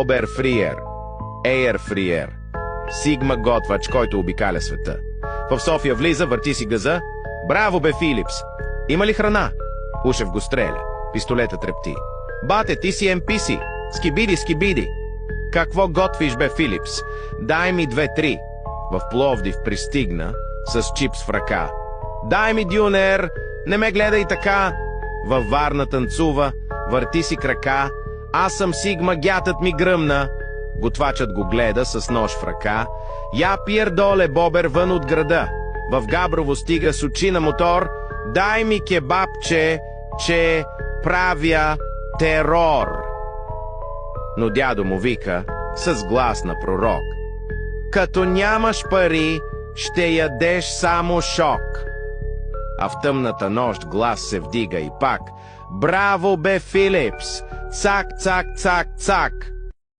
Оберфриер, Ейерфриер, Сигма готвач, който обикаля света. В София влиза, върти си газа. Браво бе, Филипс! Има ли храна? Ушев го стреля. Пистолета трепти. Бате, ти си NPC. Скибиди, скибиди. Какво готвиш бе, Филипс? Дай ми 2-3. В Пловдив пристигна с чипс в ръка. Дай ми дюнер! Не ме гледай така! Във Варна танцува, върти си крака. Аз съм Сигма, гятът ми гръмна. Готвачът го гледа с нож в ръка. Я пиер доле, бобер, вън от града. В Габрово стига с очи на мотор. Дай ми кебабче, че правя терор. Но дядо му вика с глас на пророк: като нямаш пари, ще ядеш само шок. А в тъмната нощ глас се вдига и пак: браво бе, Филипс! Цак, цак, цак, цак!